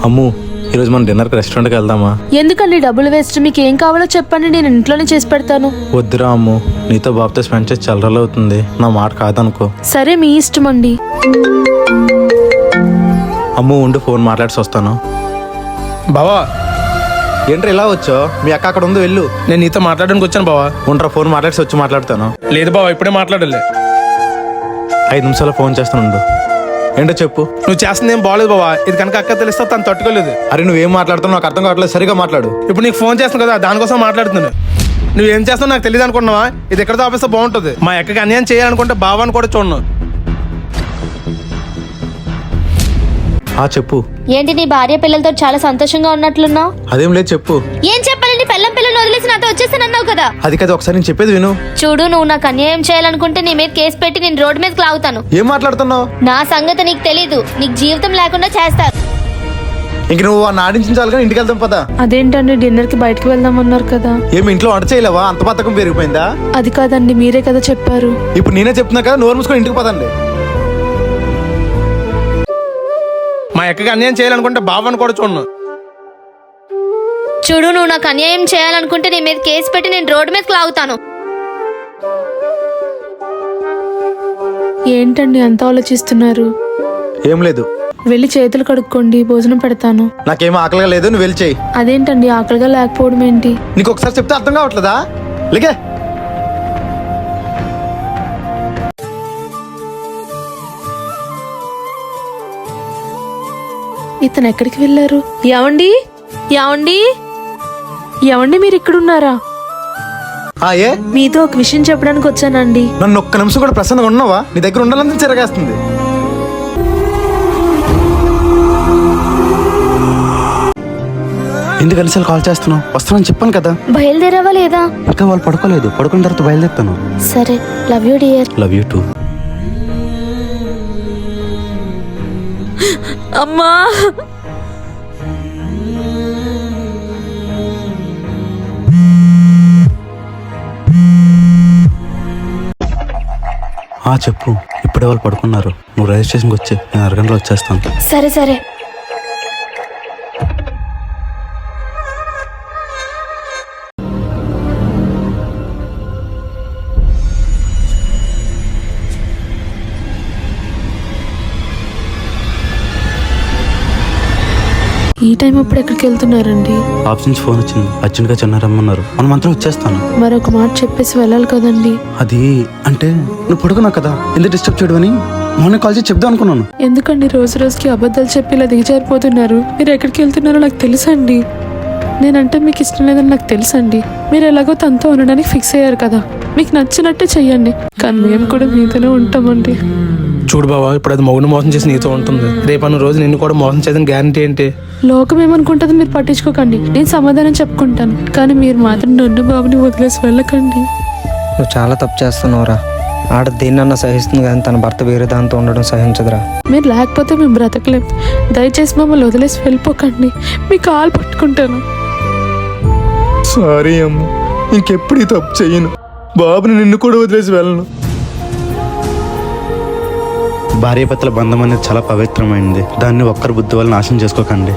అమ్ము, ఈరోజు మనం డిన్నర్కి రెస్టారెంట్కి వెళ్దామా? ఎందుకండి డబ్బులు వేస్ట్? మీకు ఏం కావాలో చెప్పండి, నేను ఇంట్లోనే చేసి పెడతాను. వద్దురా అమ్ము, నీతో బాబుతో స్పెండ్ చేసి చాలా రోజులు అవుతుంది. నా మాట కాదనుకో. సరే, మీ ఇష్టం అండి. అమ్ము ఉండి ఫోన్ మాట్లాడి వస్తాను. బావా, ఏంట్రా ఇలా వచ్చో? మీ అక్క అక్కడ ఉంది, వెళ్ళు. నేను నీతో మాట్లాడడానికి వచ్చాను బావా. ఉంటా, ఫోన్ మాట్లాడి వచ్చి మాట్లాడతాను. లేదు బావా, ఇప్పుడే మాట్లాడాలి. 5 నిమిషాలు ఫోన్ చేస్తానుండు. ఏంటో చెప్పు. నువ్వు చేస్తుంది ఏం బాగలేదు బావా. ఇది కనుక అక్క తెలిస్తే తను తట్టుకోలేదు. అరే నువ్వేం మాట్లాడుతున్నావు నాకు అర్థం కావట్లేదు, సరిగా మాట్లాడు. ఇప్పుడు నీకు ఫోన్ చేస్తాను కదా, దానికోసం మాట్లాడుతున్నాను. నువ్వేం చేస్తావు నాకు తెలియదు అనుకున్నావా? ఇది ఎక్కడితో ఆఫీస్తో బాగుంటుంది. మా అక్కకి అన్యాయం చేయాలనుకుంటే బావాని కూడా చూడను. చెప్పు. ఏంటి నీ భార్య పిల్లలతో చాలా సంతోషంగా ఉన్నట్లున్నావు? అదేం లేదు, చెప్పు. ఏం చెప్పాలండి? పిల్లల్ని వదిలేసి నాతో వచ్చేసానన్నావు కదా. అది కదా, ఒకసారి నేను చెప్పేది విను. చూడు, నువ్వు నాకు అన్యాయం చేయాలనుకుంటే నీ మీద కేసు పెట్టి నేను రోడ్డు మీదకి లాగుతాను. ఏం మాట్లాడుతున్నావు? నా సంగతి నీకు తెలీదు. నీకు జీవితం లేకుండా చేస్తారు. ఇంక నువ్వు ఆడించాలి కానీ ఇంటికి వెళ్తాం పదా. అదేంటండి, డిన్నర్ కి బయటకు వెళ్దామన్నారు కదా. ఏమి ఇంట్లో వంట చేయలేవా? అంత బద్ధకం పెరిగిపోయిందా? అది కాదండి, మీరే కదా చెప్పారు. ఇప్పుడు నేనే చెప్తున్నా కదా, నోరు మూసుకొని ఇంటికి పదండి. మా అక్కకి అన్యాయం చేయాలనుకుంటే బావాని కూడా చూడను. చూడు, నువ్వు నాకు అన్యాయం చేయాలనుకుంటే నీ మీద కేసు పెట్టి నేను రోడ్డు మీదకి లాగుతాను. ఏంటండి అంత ఆలోచిస్తున్నారు? ఏం లేదు, వెళ్ళి చేతులు కడుక్కోండి, భోజనం పెడతాను. నాకేమో ఆకలిగా లేదు, నువ్వు వెళ్ళి చెయ్యి. అదేంటండి ఆకలిగా లేకపోవడం ఏంటి? నీకు ఒకసారి చెప్తే అర్థం కావట్లేదా? లేకే. ఇతను ఎక్కడికి వెళ్ళారు? ఏవండి ఏవండి ఏవండి, మీరు ఇక్కడున్నారా? ఏ మీతో ఒక విషయం చెప్పడానికి వచ్చానండి. నన్ను ఒక్క నిమిషం కూడా ప్రసన్నగా ఉన్నావా? నీ దగ్గర ఉండాలని చిరగేస్తుంది. ఎందుకు అనిసార్లు కాల్ చేస్తున్నావు? వస్తానని చెప్పాను కదా. బయలుదేరావా లేదా? ఇంకా వాళ్ళు పడుకోలేదు, పడుకున్న తర్వాత బయలుదేరుతాను. సరే, love you dear. Love you two. అమ్మా, చెప్పు. ఇప్పుడే వాళ్ళు పడుకున్నారు. నువ్వు రైల్వే స్టేషన్కి వచ్చి నేను అరగంటలో వచ్చేస్తాను. సరే సరే. ఈ టైం అప్పుడు ఎక్కడికి వెళ్తున్నారండి? ఆఫీస్ నుంచి ఫోన్ వచ్చింది, అర్జెంట్గా చెన్నారమ్మన్నారు. మనం మాత్రం వచ్చేస్తాను. మరొక మాట చెప్పేసి వెళ్ళాలి కదండి. అది అంటే నువ్వు పడుకున్నావు కదా, ఎందుకు డిస్టర్బ్ చేయడం అని మార్నింగ్ కాల్ చేసి చెప్దాం అనుకున్నాను. ఎందుకండి రోజు రోజుకి అబద్ధాలు చెప్పి ఇలా దిగజారిపోతున్నారు? మీరు ఎక్కడికి వెళ్తున్నారో నాకు తెలుసండి. నేనంటే మీకు ఇష్టం లేదని నాకు తెలుసండి. మీరు ఎలాగో తనతో ఉండడానికి ఫిక్స్ అయ్యారు కదా, మీకు నచ్చినట్టే చెయ్యండి. కానీ మేము కూడా మీతోనే ఉంటామండి. చూడు బావా, ఇప్పుడు అది మౌన మోసం చేసి నీతో ఉంటుంది. రేపన్న రోజు నిన్ను కూడా మోసం చేయదని గ్యారంటీ ఏంటి? లోకం ఏమనుకుంటుంది మీరు పట్టించుకోకండి, నేను సమాధానం చెప్పుకుంటాను. కానీ మీరు మాత్రం నన్ను బాబుని వదిలేసి వెళ్ళకండి. నువ్వు చాలా తప్పు చేస్తున్నావురా. ఆడ దేన్నన్నా సహిస్తుంది కానీ తన భర్త వేరే దాంతో ఉండడం సహించదురా. మీరు లేకపోతే మేము బ్రతకలేం. దయచేసి మమ్మల్ని వదిలేసి వెళ్ళిపోకండి, మీ కాలు పట్టుకుంటాను. సారీ అమ్మ, ఇంకెప్పుడు ఈ తప్పు చెయ్యను. బాబుని నిన్ను కూడా వదిలేసి వెళ్ళను. భార్యాభర్తల బంధం అనేది చాలా పవిత్రమైనది. దాన్ని ఒక్కరి బుద్ధి వల్ల నాశనం చేసుకోకండి.